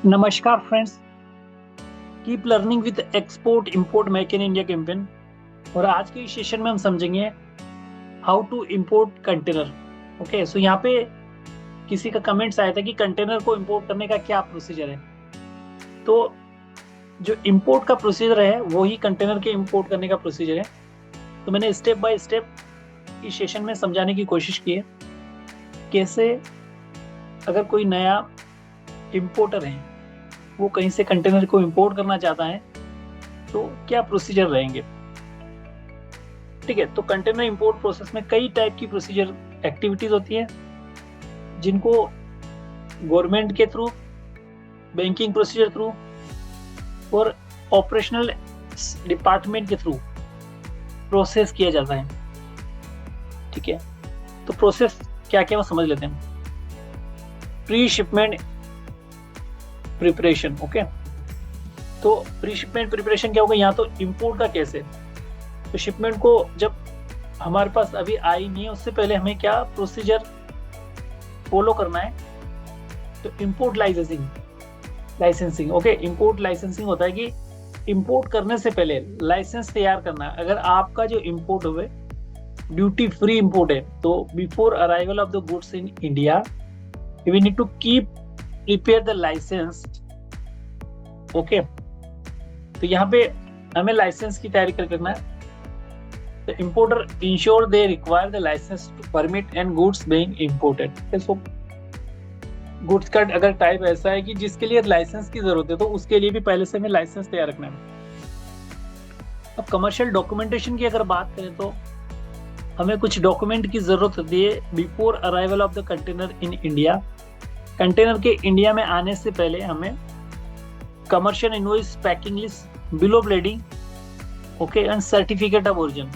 नमस्कार friends, keep learning with export import make in India campaign. और आज के इस सेशन में हम समझेंगे how to import container. Okay, so यहाँ पे किसी का कमेंट्स आया था कि कंटेनर को इंपोर्ट करने का क्या प्रोसीजर है। तो जो इंपोर्ट का प्रोसीजर है वही कंटेनर के इंपोर्ट करने का प्रोसीजर है। तो मैंने स्टेप बाय स्टेप इस सेशन में समझाने की कोशिश की है कैसे अगर कोई नया इंपोर्टर है वो कहीं से कंटेनर को इंपोर्ट करना चाहता है तो क्या प्रोसीजर रहेंगे। ठीक है, तो कंटेनर इंपोर्ट प्रोसेस में कई टाइप की प्रोसीजर एक्टिविटीज होती है जिनको गवर्नमेंट के थ्रू, बैंकिंग प्रोसीजर थ्रू और ऑपरेशनल डिपार्टमेंट के थ्रू प्रोसेस किया जाता है। ठीक है, तो प्रोसेस क्या क्या वो समझ लेते हैं। Pre shipment preparation. ओके, तो प्री शिपमेंट प्रिपरेशन क्या होगा। यहाँ तो इंपोर्ट का केस है, तो शिपमेंट को जब हमारे पास अभी आई नहीं है उससे पहले हमें क्या प्रोसीजर फॉलो करना है। तो import licensing. Okay, import licensing होता है कि इंपोर्ट करने से पहले लाइसेंस तैयार करना। अगर आपका जो इंपोर्ट हुए ड्यूटी फ्री इंपोर्ट है तो before arrival of the goods in India we need to keep prepare the licence. Okay, तो यहाँ पे हमें लाइसेंस की तैयारी करना है। The importer ensure they require the license to permit and goods being imported. So goods का अगर टाइप ऐसा है कि जिसके लिए लाइसेंस की जरूरत है तो उसके लिए भी पहले से हमें लाइसेंस तैयार रखना है। अब कमर्शियल डॉक्यूमेंटेशन की अगर बात करें तो हमें कुछ डॉक्यूमेंट की जरूरत होती है before arrival of the container in India. Container के इंडिया में आने से पहले हमें commercial invoice, packing list, bill of lading, okay, and certificate of origin,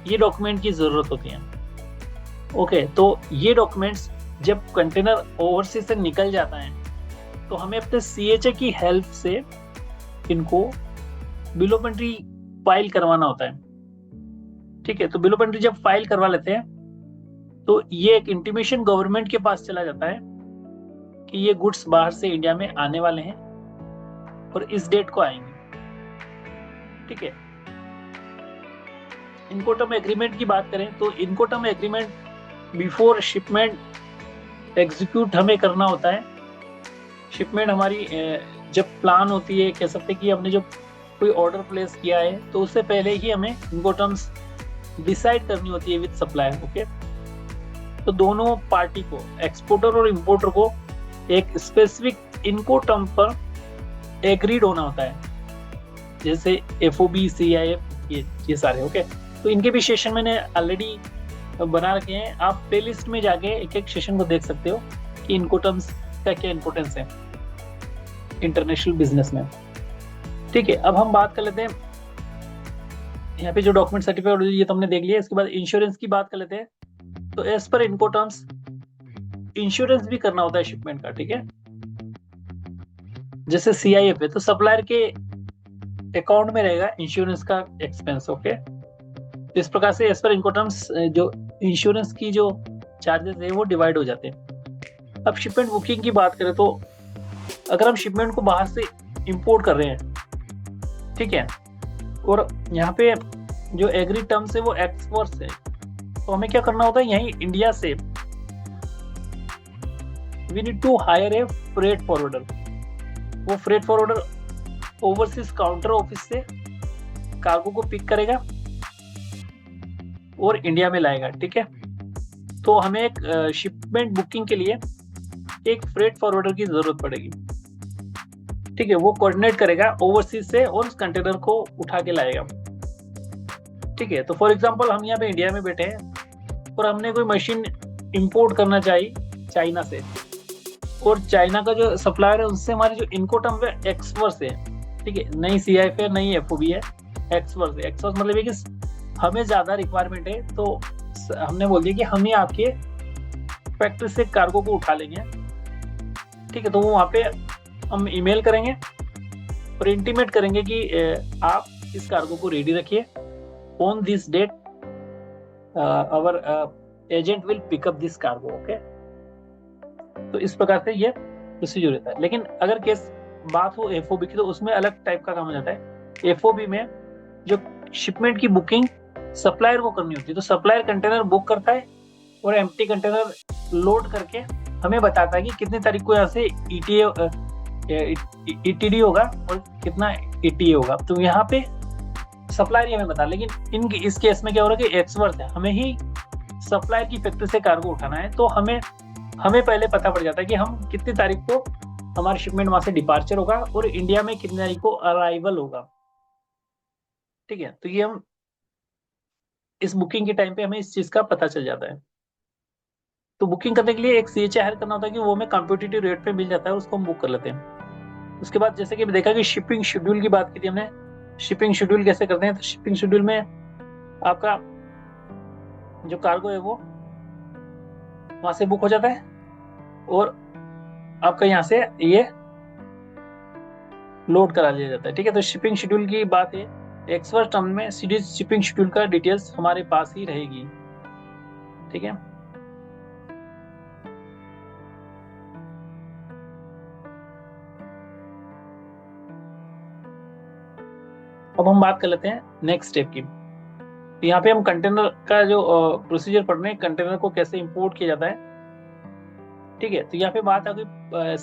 ये डॉक्यूमेंट की जरूरत होती है। ओके, तो ये डॉक्यूमेंट्स जब कंटेनर ओवरसीज से निकल जाता है तो हमें अपने सीएचए की हेल्प से इनको बिल ऑफ एंट्री फाइल करवाना होता है। ठीक है, तो बिल ऑफ एंट्री जब फाइल करवा लेते हैं तो ये एक इंटीमेशन गवर्नमेंट के पास चला जाता है कि ये गुड्स बाहर से इंडिया में आने वाले हैं और इस डेट को आएंगे। ठीक है, इनकोटर्म एग्रीमेंट की बात करें तो इनकोटर्म एग्रीमेंट बिफोर शिपमेंट एग्जीक्यूट हमें करना होता है। शिपमेंट हमारी जब प्लान होती है, कह सकते हैं कि हमने जब कोई ऑर्डर प्लेस किया है तो उससे पहले ही हमें इनकोटर्म्स डिसाइड करनी होती है विद सप्लायर। ओके, तो दोनों पार्टी को, एक्सपोर्टर और इंपोर्टर को, एक स्पेसिफिक इनकोटर्म पर एग्रीड होना होता है, जैसे एफओबी, सीआईएफ, ये सारे। ओके, तो इनके भी सेशन मैंने ऑलरेडी बना रखे हैं। आप प्लेलिस्ट में जाके एक एक सेशन को देख सकते हो कि इनकोटर्म्स का क्या इंपॉर्टेंस है इंटरनेशनल बिजनेस में। ठीक है, अब हम बात कर लेते हैं यहाँ पे जो डॉक्यूमेंट सर्टिफिकेट ये तो हमने देख लिया। इसके बाद इंश्योरेंस की बात कर लेते हैं। तो एज पर इनकोटर्म्स इंश्योरेंस भी करना होता है शिपमेंट का। ठीक है, जैसे सीआईएफ है तो सप्लायर के अकाउंट में रहेगा इंश्योरेंस का एक्सपेंस। ओके, इस प्रकार से एज पर इनकोटर्म्स जो इंश्योरेंस की जो चार्जेस है वो डिवाइड हो जाते हैं। अब शिपमेंट बुकिंग की बात करें तो अगर हम शिपमेंट को बाहर से इंपोर्ट कर रहे हैं, ठीक है, और यहाँ पे जो एग्री टर्म्स है वो एक्सपोर्ट्स है, तो हमें क्या करना होता है, यहीं इंडिया से we need to hire a freight forwarder. वो freight forwarder overseas counter office से कार्गो को पिक करेगा और इंडिया में लाएगा। ठीक है, तो हमें एक शिपमेंट बुकिंग के लिए एक फ्रेट फॉरवर्डर की जरूरत पड़ेगी। ठीक है, वो कोऑर्डिनेट करेगा ओवरसीज से और उस कंटेनर को उठा के लाएगा। ठीक है, तो फॉर एग्जांपल हम यहाँ पे इंडिया में बैठे हैं और हमने कोई मशीन इंपोर्ट करना चाहिए चाइना से, और चाइना का जो सप्लायर है उससे हमारी जो इनकोटर्म है एक्सवर्स है। ठीक है, नहीं सीआईएफ है, नहीं एफओबी है, एक्सवर्स है। एक्सवर्स मतलब है कि हमें ज्यादा रिक्वायरमेंट है तो हमने बोल दिया कि हम ही आपके फैक्ट्री से कार्गो को उठा लेंगे। ठीक है, तो वो वहाँ पे हम ईमेल करेंगे और इंटीमेट करेंगे कि आप इस कार्गो को रेडी रखिए, on this date our agent will pick up this cargo. Okay, तो इस प्रकार से ये प्रोसीजर रहता है। लेकिन अगर केस बात हो एफओबी की तो उसमें अलग टाइप का काम हो जाता है। एफओबी में जो शिपमेंट की बुकिंग सप्लायर को करनी होती है, तो सप्लायर कंटेनर बुक करता है और एम्प्टी कंटेनर लोड करके हमें बताता है कि कितनी तारीख को यहाँ से ईटीडी होगा और कितना ईटीए होगा। तो यहाँ पे सप्लायर ही हमें बता, लेकिन इस केस में क्या हो रहा है कि एक्सवर्थ है, हमें ही सप्लायर की फैक्ट्री से कार्गो उठाना है। तो हमें पहले पता पड़ जाता है कि हम कितनी तारीख को हमारा शिपमेंट वहां से डिपार्चर होगा और इंडिया में कितनी तारीख को अराइवल होगा। ठीक है, तो ये हम इस बुकिंग के टाइम पे हमें इस चीज का पता चल जाता है। तो बुकिंग करने के लिए एक सीएचए हायर करना होता है कि वो हमें कॉम्पिटिटिव रेट पे मिल जाता है, उसको हम बुक कर लेते हैं। उसके बाद जैसे कि देखा कि शिपिंग शेड्यूल की बात की थी हमने, शिपिंग शेड्यूल कैसे करते हैं। तो शिपिंग शेड्यूल में आपका जो कार्गो है वो वहां से बुक हो जाता है और आपका यहाँ से ये लोड करा लिया जाता है। ठीक है, तो शिपिंग शेड्यूल की बात है, एक्सवर्स टर्म में सीरीज शिपिंग शेड्यूल का डिटेल्स हमारे पास ही रहेगी। ठीक है, अब हम बात कर लेते हैं नेक्स्ट स्टेप की। तो यहाँ पे हम कंटेनर का जो प्रोसीजर पढ़ रहे हैं, कंटेनर को कैसे इंपोर्ट किया जाता है। ठीक है, तो यहाँ पे बात आ गई